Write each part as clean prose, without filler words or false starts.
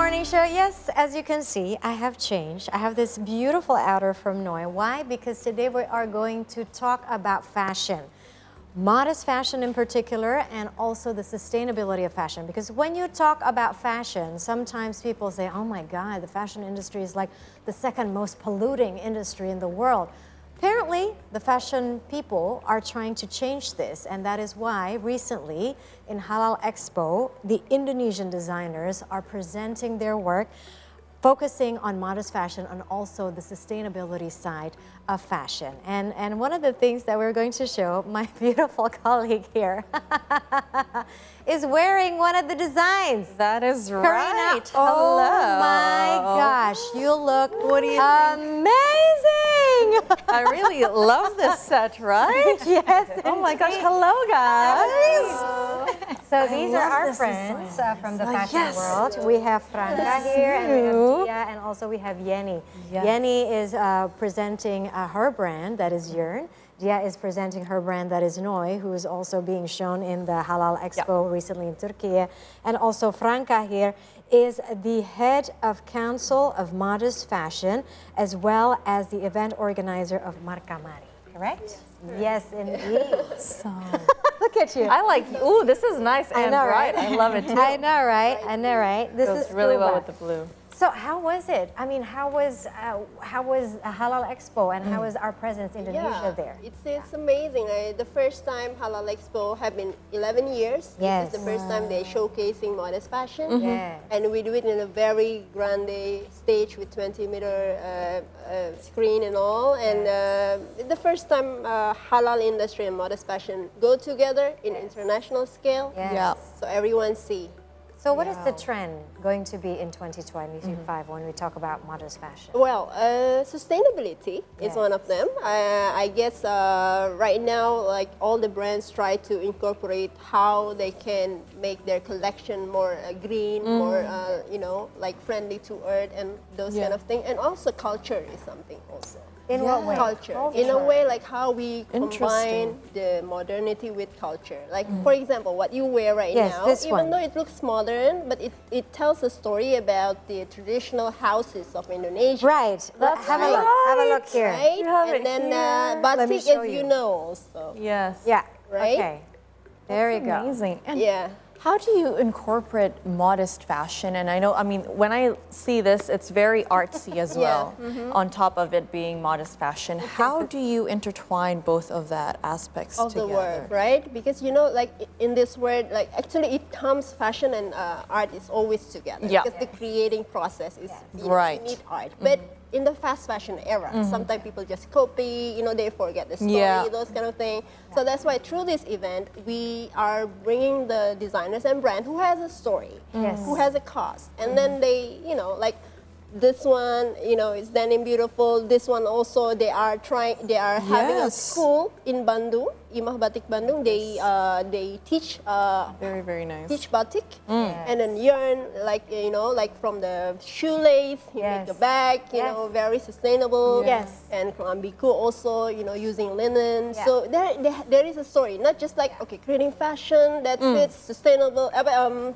morning show. Yes, as you can see, I have changed. I have this beautiful outer from Noi. Why? Because today we are going to talk about fashion. Modest fashion in particular, and also the sustainability of fashion. Because when you talk about fashion, sometimes people say, oh my God, the fashion industry is like the second most polluting industry in the world. Apparently, the fashion people are trying to change this, and that is why recently in Halal Expo, the Indonesian designers are presenting their work focusing on modest fashion and also the sustainability side of fashion. And one of the things that we're going to show, my beautiful colleague here, is wearing one of the designs. That is Karina, right. oh Hello. my gosh, you look think? amazing. I really love this set, right? Yes. Oh my gosh, hello guys. So these are our friends from the fashion world. We have Franka here, and we have Diah, and also we have Yeni. Yes. Yeni is presenting her brand, that is Yearn. Diah is presenting her brand, that is Noi, who is also being shown in the Halal Expo recently in Turkey. And also Franka here is the head of Council of Modest Fashion, as well as the event organizer of Marca Mari, correct? Yes, indeed. So, Look at you. I like, ooh, this is nice and know, bright. right? I love it too. I know, right? I know, right? This Goes is really well scuba. with the blue. So how was it? I mean, how was Halal Expo, and how was our presence in Indonesia there? It's amazing. The first time Halal Expo have been 11 years. Yes. This is the first time they're showcasing modest fashion. Yes. And we do it in a very grande stage with 20-meter screen and all. And the first time halal industry and modest fashion go together in international scale. Yes. Yeah. So everyone see. So what is the trend going to be in 2025 when we talk about modest fashion? Well, sustainability is one of them. I guess right now, like all the brands try to incorporate how they can make their collection more green, more like friendly to earth and those kind of things. And also culture is something also. In what way? Culture. In a way, like how we combine the modernity with culture. Like, for example, what you wear right now, even though it looks modern, but it tells a story about the traditional houses of Indonesia. Right. Have a look. Have a look here. Right? You have and it then here. batik, as you know, also. Yes. Yeah. Right? Okay. There you go. Amazing. And Yeah. how do you incorporate modest fashion? And I know, I mean, when I see this, it's very artsy as well, on top of it being modest fashion. How do you intertwine both of that aspects Of together? the word, right? Because like in this word, like actually it comes, fashion and art is always together. Yeah. Because the creating process is Right. you need art. But in the fast fashion era, sometimes people just copy, they forget the story, those kind of thing. So that's why through this event, we are bringing the designers and brand who has a story, who has a cause. And then they, like this one, is denim beautiful. This one also, they are having a school in Bandung, Imah Batik Bandung. They teach Very, very nice. teach batik and then yarn, like from the shoelace, you make the bag, very sustainable. Yes. And Kelambiku also, using linen. So there is a story, not just like creating fashion that's it, sustainable,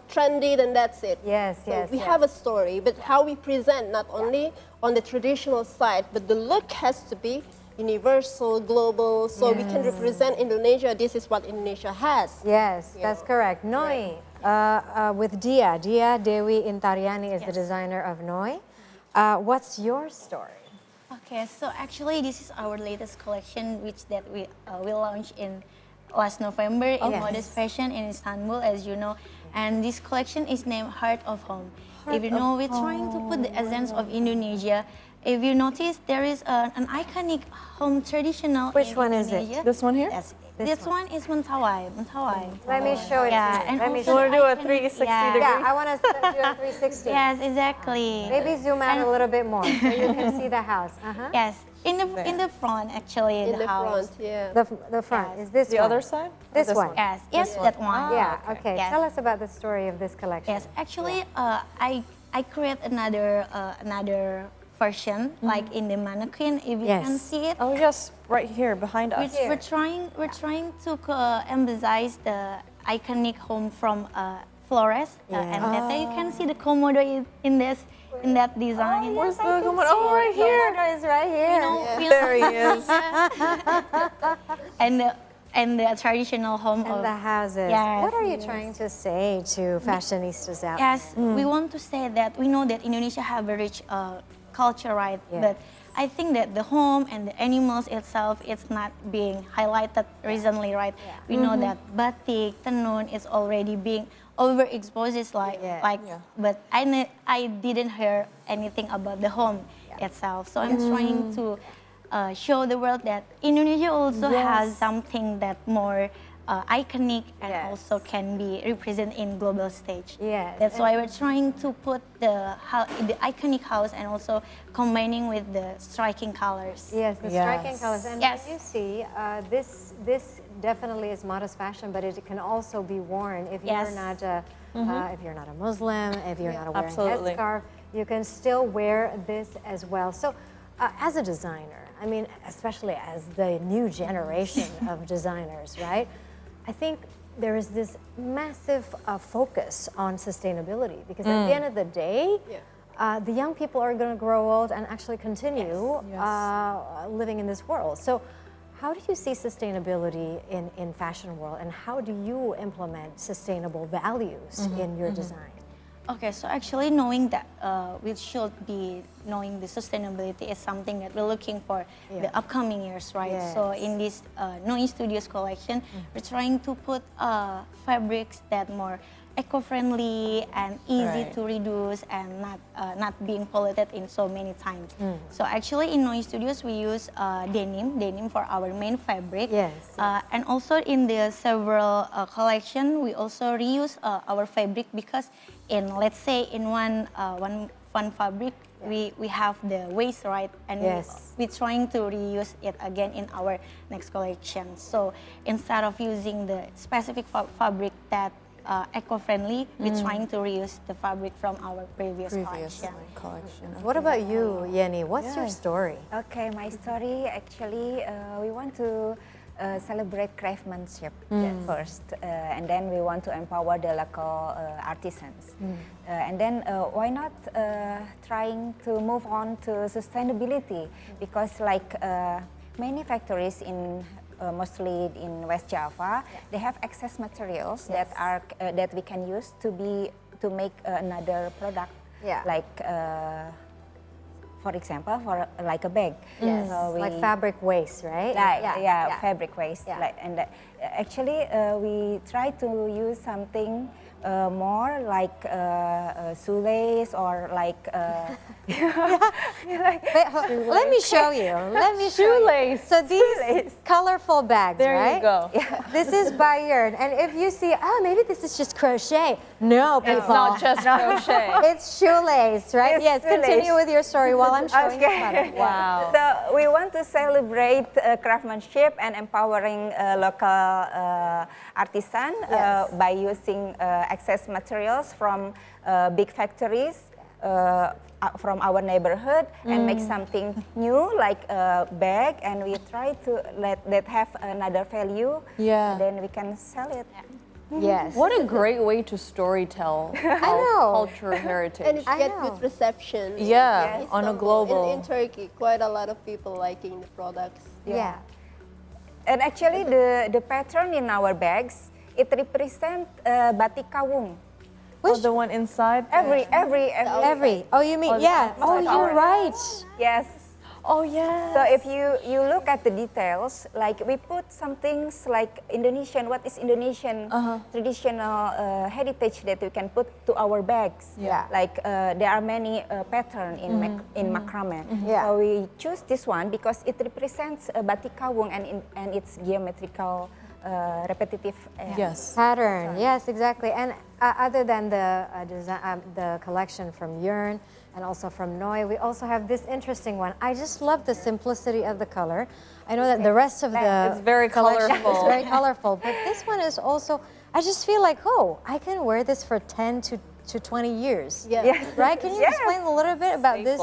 trendy, then that's it. Yes, So yes. we have a story, but how we present not only on the traditional side, but the look has to be universal, global, so we can represent Indonesia. This is what Indonesia has. Yes, that's correct. Noi, with Diah Dewi Intariani is the designer of Noi. What's your story? Okay, so actually this is our latest collection, which that we will launch in last November in Modest Fashion in Istanbul, as you know. And this collection is named Heart of Home. If you know, we're trying to put the essence of Indonesia. If you notice, there is an iconic home traditional. Which one is it? Indonesia. This one here? Yes. This one is mentawai. Let me show it. Yeah, and Let me also show Want to do a iconic- 360 yeah. degree? Yeah, I want to do a 360. Yes, exactly. Maybe zoom out a little bit more so you can see the house. Yes, in the front actually, In the house. front, yeah. The front is this The one. other side? Or This one. Yes, yes, that one. Yeah. Okay. Yes. Tell us about the story of this collection. Yes, actually, I create another version like in the mannequin. If you can see it, Oh yes, right here behind us. we're trying to emphasize the iconic home from flores, and that you can see the komodo in that design. Where's the komodo? Oh, right here. Komodo is right here. You know, There he is. and the traditional home And of the houses. Yes, What are you trying to say to fashionistas out Yes, we want to say that we know that Indonesia have a rich culture, right? Yeah. But I think that the home and the animals itself, it's not being highlighted recently, right? We know that batik, tenun is already being overexposed, but I didn't hear anything about the home itself. So I'm trying to show the world that Indonesia also has something that more iconic and also can be represented in global stage. Yes. That's why we're trying to put the iconic house and also combining with the striking colors. Yes, the striking colors. And Yes. you see, this definitely is modest fashion, but it can also be worn if you're not if you're not a Muslim, if you're not wearing a Absolutely. headscarf, you can still wear this as well. So, as a designer, I mean, especially as the new generation of designers, right? I think there is this massive focus on sustainability because at the end of the day, the young people are going to grow old and actually continue living in this world. So how do you see sustainability in fashion world, and how do you implement sustainable values in your design? Okay, so actually knowing that we should be knowing the sustainability is something that we're looking for the upcoming years, right? Yes. So in this Noi Studios collection, we're trying to put fabrics that more eco-friendly and easy to reduce and not being polluted in so many times. So actually in Noi Studios we use denim for our main fabric. Yes, And also in the several collection we also reuse our fabric because in let's say in one fabric we have the waste, right, and we're trying to reuse it again in our next collection. So instead of using the specific fabric that eco-friendly, we're trying to reuse the fabric from our previous collection. What about you, Yeni? What's your story? Okay, my story actually, we want to celebrate craftsmanship first, and then we want to empower the local artisans. And then why not trying to move on to sustainability, because like many factories in mostly in West Java, they have excess materials that are that we can use to make another product, like for example, for like a bag. So like fabric waste, right? Fabric waste. Like, and actually, we try to use something more like shoelace or like. Let me show you. Let me show you. So these colorful bags, There right? you go. This is bayern, and if you see, maybe this is just crochet. No, people. It's not just crochet. It's shoelace, right? It's yes. shoelace. Continue with your story while I'm showing you. Product. Wow. So we want to celebrate craftsmanship and empowering local artisan by using excess materials from big factories from our neighborhood and make something new like a bag, and we try to let that have another value. Then we can sell it. Yes. What a great way to storytell our cultural heritage. And it's get good reception. Yeah, in on a Istanbul. global. In Turkey, quite a lot of people liking the products. Yeah. And actually the pattern in our bags, it represents batik kawung. The one inside? Every. Oh, you mean, Oh, you're right. Yes. Oh, yeah. So if you look at the details, like we put some things like Indonesian, what is Indonesian traditional heritage that we can put to our bags. Like there are many patterns in macrame. So we choose this one because it represents batik kawung and its geometrical repetitive pattern. Yes, exactly. And other than the the collection from Yern and also from Noi, we also have this interesting one. I just love the simplicity of the color. I know that the rest of the it's very colorful. It's very colorful, but this one is also. I just feel like, I can wear this for 10 to to 20 years. Yeah. Yes. Right? Can you Yes. explain a little bit about this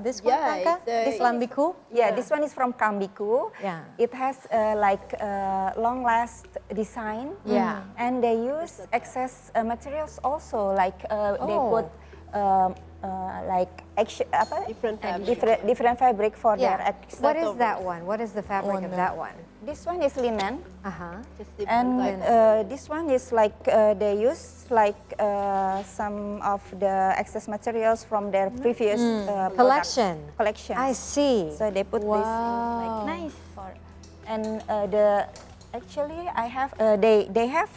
this one, Yeah, Franka? it's, This lambiku? Yeah, this one is from Kambiku. Yeah. It has like long last design. Yeah. And they use excess materials also, like they Oh. put like Different fabric. different fabric for their Yeah. excess. What is that one? What is the fabric of that one? This one is linen. Just different And type. this one is like they use like some of the excess materials from their previous products. Collection. I see. So they put this like Nice. and actually I have they have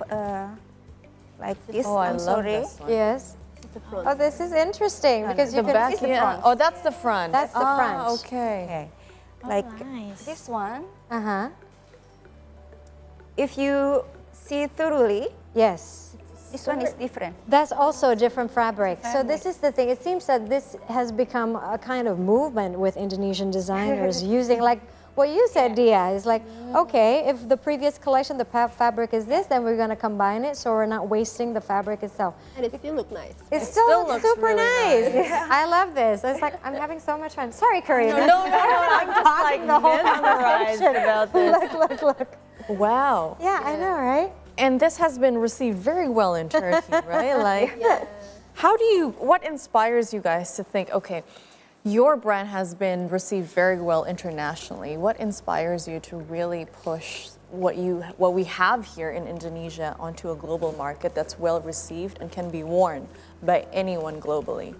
like this. Oh, I I'm love sorry. this one. Yes. The front. Oh, this is interesting because you The can back, see the yeah. front. Oh, that's the front. That's the front. Okay. Okay. Like Nice. this one, Uh-huh. if you see thoroughly, Yes. this one is different. That's also a different fabric. So this is the thing. It seems that this has become a kind of movement with Indonesian designers using, like what you said, Diah, is like, okay, if the previous collection, the fabric is this, then we're going to combine it so we're not wasting the fabric itself. And it still look nice. It still still looks looks super really nice. I love this. It's like, I'm having so much fun. Sorry, Karina. No, I'm just like the whole mesmerized conversation. about this. Look. Wow. Yeah, I know, right? And this has been received very well in Turkey, right? Like, what inspires you guys to think, okay, your brand has been received very well internationally. What inspires you to really push what we have here in Indonesia onto a global market that's well received and can be worn by anyone globally?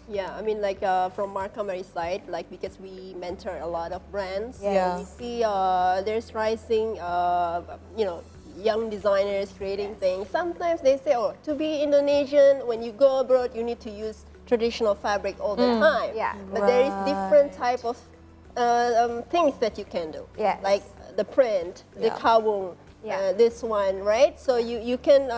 Yeah, I mean, like from Mark Kamari's side, like because we mentor a lot of brands, Yeah. we see there's rising, young designers creating things. Sometimes they say, oh, to be Indonesian, when you go abroad, you need to use traditional fabric all the time. Yeah. But there is different type of things that you can do. Yes. Like the print, the Yeah. kawung, Yeah. this one, right? So you can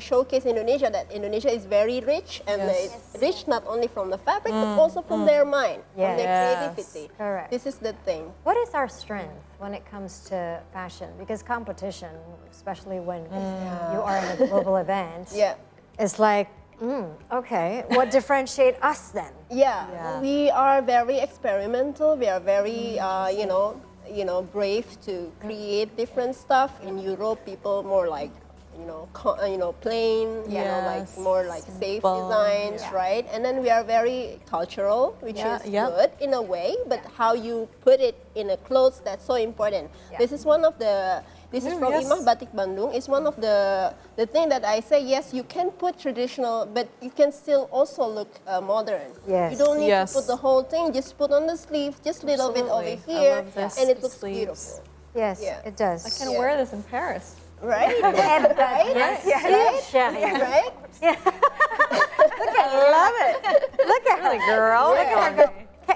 showcase Indonesia, that Indonesia is very rich, and Yes. it's rich not only from the fabric but also from their mind, from their Yes. creativity. Correct. This is the thing. What is our strength when it comes to fashion? Because competition, especially when you are in a global event, Yeah. it's like, okay, what differentiate us then? Yeah. Yeah. We are very experimental. We are very, brave to create different stuff. In Europe, people more like, plain, like Yes. more like safe Simple. designs, right? And then we are very cultural, which Yeah, is yep. good in a way, but how you put it in a clothes, that's so important. This is one of the. This is from yes. Imah Batik Bandung. It's one of the thing that I say. Yes, you can put traditional, but you can still also look modern. Yes. You don't need Yes. to put the whole thing. Just put on the sleeve, just a little bit over Absolutely. I here, love this. and it looks Sleeves. beautiful. Yes, Yeah. it does. I can wear this in Paris. Right? Yes. Right? Right? I love it. Look at her. Girl. Look at her go.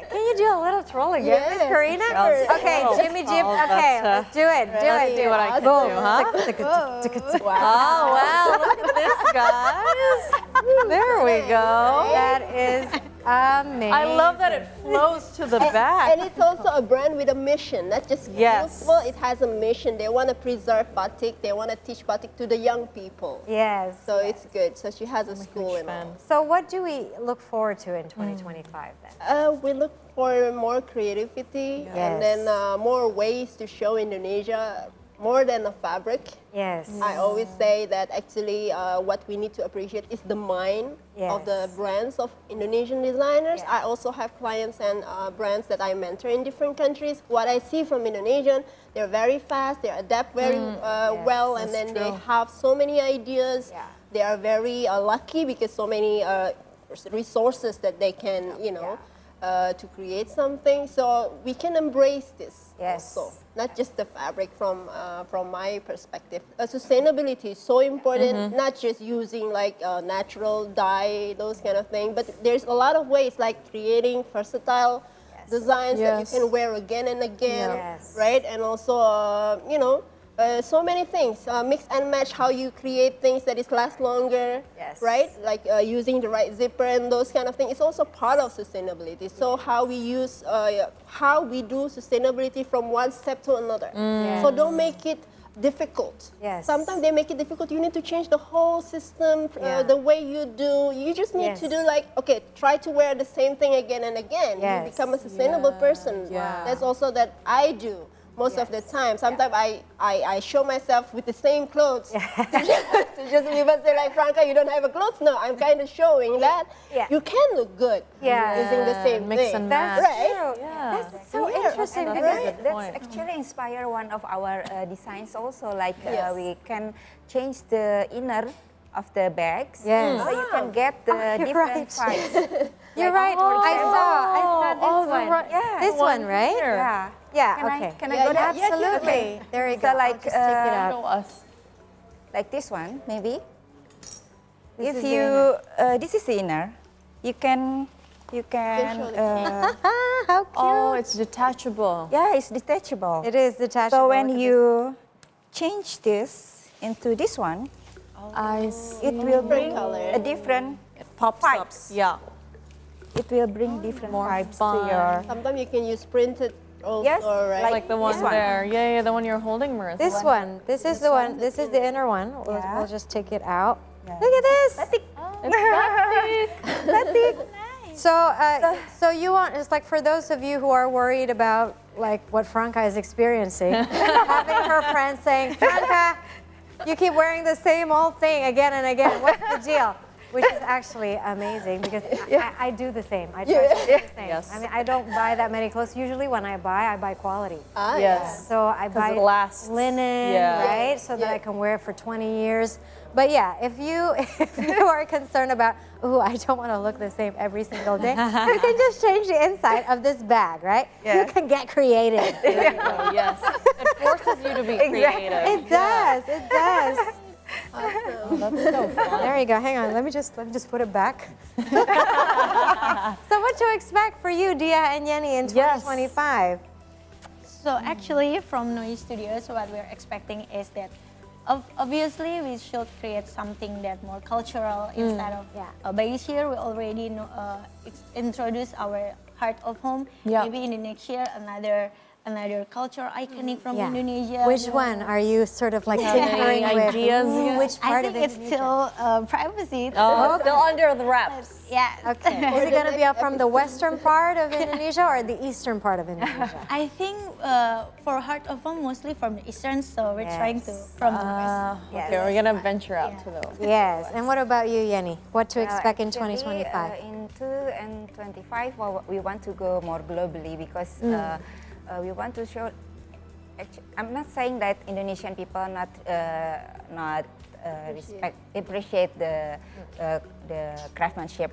Can you do a little twirl again, Miss Yes. Karina? I'll- Okay, I'll- Jimmy Jim. I'll- Okay, but, let's do it. Do let's it. see what I can Boom. do, huh? Oh, wow, look at this, guys. There we go. That is amazing. I love that it flows to the back. And it's also a brand with a mission, not just Yes. beautiful. It has a mission. They want to preserve batik. They want to teach batik to the young people. Yes. So it's good. So she has a school and all. So what do we look forward to in 2025 then? We look for more creativity and then more ways to show Indonesia more than a fabric. Yes. I always say that actually what we need to appreciate is the mind of the Yes. brands of Indonesian designers. Yes. I also have clients and brands that I mentor in different countries. What I see from Indonesian, they're very fast, they adapt very well, and then they have so many ideas. Yeah. They are very lucky because so many resources that they can, to create something. So we can embrace this also, not just the fabric from my perspective. Sustainability is so important, not just using like natural dye, those kind of things, but there's a lot of ways like creating versatile designs that you Yes. can wear again and again, Yes. right? And also, so many things. Mix and match how you create things that is last longer, Yes. right? Like using the right zipper and those kind of things. It's also part of sustainability. So how we use, how we do sustainability from one step to another. So don't make it difficult. Yes. Sometimes they make it difficult. You need to change the whole system, Yeah. the way you do. You just need Yes. to do like, okay, try to wear the same thing again and again. Yes. You become a sustainable person. Yeah. That's also that I do most of the time. Sometimes I show myself with the same clothes. To just people say like, Franka, you don't have a clothes? No, I'm kind of showing that Yeah. you can look good using the same mix thing. and That's match. Right? true. Yeah. That's so Yeah. interesting And because that's actually inspire one of our designs also. Like Yes. we can change the inner of the bags, Yes. so you can get the you're different right. vibes. You're Like, right. for I saw Oh, this the one. right- Yeah. This one, right? here. Yeah. Yeah. Can Okay. I Yeah, go yeah, down? yes, Absolutely. There you So go. I'll like, just take it out. Show us. Like this one, maybe. This is If the you, inner. this is the inner. You can, show the How cute. Oh, it's detachable. yeah, it's detachable. It is detachable. So when Look at you change this into this one, I see. it will bring color. a different. It pops up. Vibes. Yeah. It will bring different More vibes fun. to your. Sometimes you can use printed also, Yes, right? Like the one This one. there. Yeah, the one you're holding, Marissa. this one. This is the one. This is the inner one. Yeah. We'll just take it out. Yeah. Look at this. It's So you want, it's like for those of you who are worried about like what Franka is experiencing, having her friends saying, Franka, you keep wearing the same old thing again and again. What's the deal? Which is actually amazing because I do the same. I try to do the same. Yes. I mean, I don't buy that many clothes. Usually when I buy quality. Yes. So I buy it lasts. linen, Yeah. right? So that I can wear it for 20 years. But yeah, if you are concerned about, ooh, I don't want to look the same every single day, you can just change the inside of this bag, right? You can get creative. Oh, yes. It forces you to be creative. It does. It does. Oh, that's so fun. There you go. Hang on. Let me just put it back. So what to expect for you, Diah and Yeni, in Yes. 2025? So actually, from Noise Studios, what we're expecting is that obviously we should create something that more cultural instead of by this year we already introduce our heart of home. Yeah. Maybe in the next year another culture iconic from Indonesia. Which one are you sort of like tinkering any with? ideas? Ooh, which part I of think it's Indonesia? still privacy. Oh, still under the wraps. Yeah. Okay. Is it going to be up from the western part of Indonesia or the eastern part of Indonesia? I think for Heart of Home, mostly from the eastern, so we're trying to from the west. Okay, we're gonna venture out to those. Yes. And what about you, Yeni? What to expect in Actually, 2025? in 2025, well, we want to go more globally because we want to show. I'm not saying that Indonesian people not appreciate the craftsmanship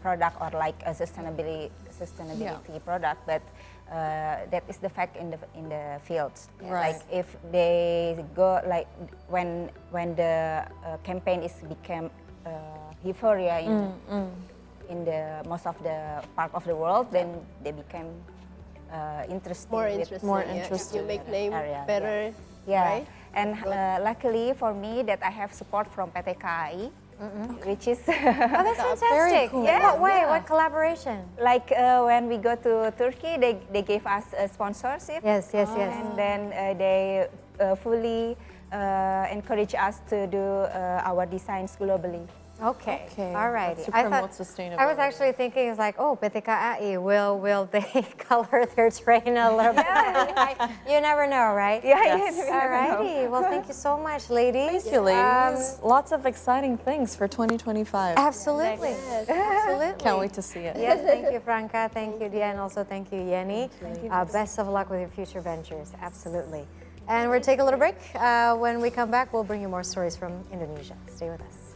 product or like a sustainability product, but that is the fact in the fields. Right. Like if they go like when the campaign is become euphoria in the most of the part of the world, then they become interested. More with- interesting. more yeah. interested You make name area, better. Yeah, Right? and luckily for me that I have support from PT KAI, which is Oh, that's fantastic. cool. In what way? Yeah. What collaboration? like when we go to Turkey, they gave us a sponsorship. Yes, yes, yes. And then they fully encourage us to do our designs globally. Okay. Okay, All righty. that's to promote sustainability. I was actually thinking, it's like, oh, PT KAI, will they color their train a little bit? You never know, right? Yeah, Yes. yeah. All righty. Well, thank you so much, ladies. Thank you, ladies. Lots of exciting things for 2025. Absolutely. Absolutely. Can't wait to see it. Yes, thank you, Franka. Thank you, Diah, and also thank you, Yeni. Best of luck with your future ventures. Absolutely. And we'll take a little break. When we come back, we'll bring you more stories from Indonesia. Stay with us.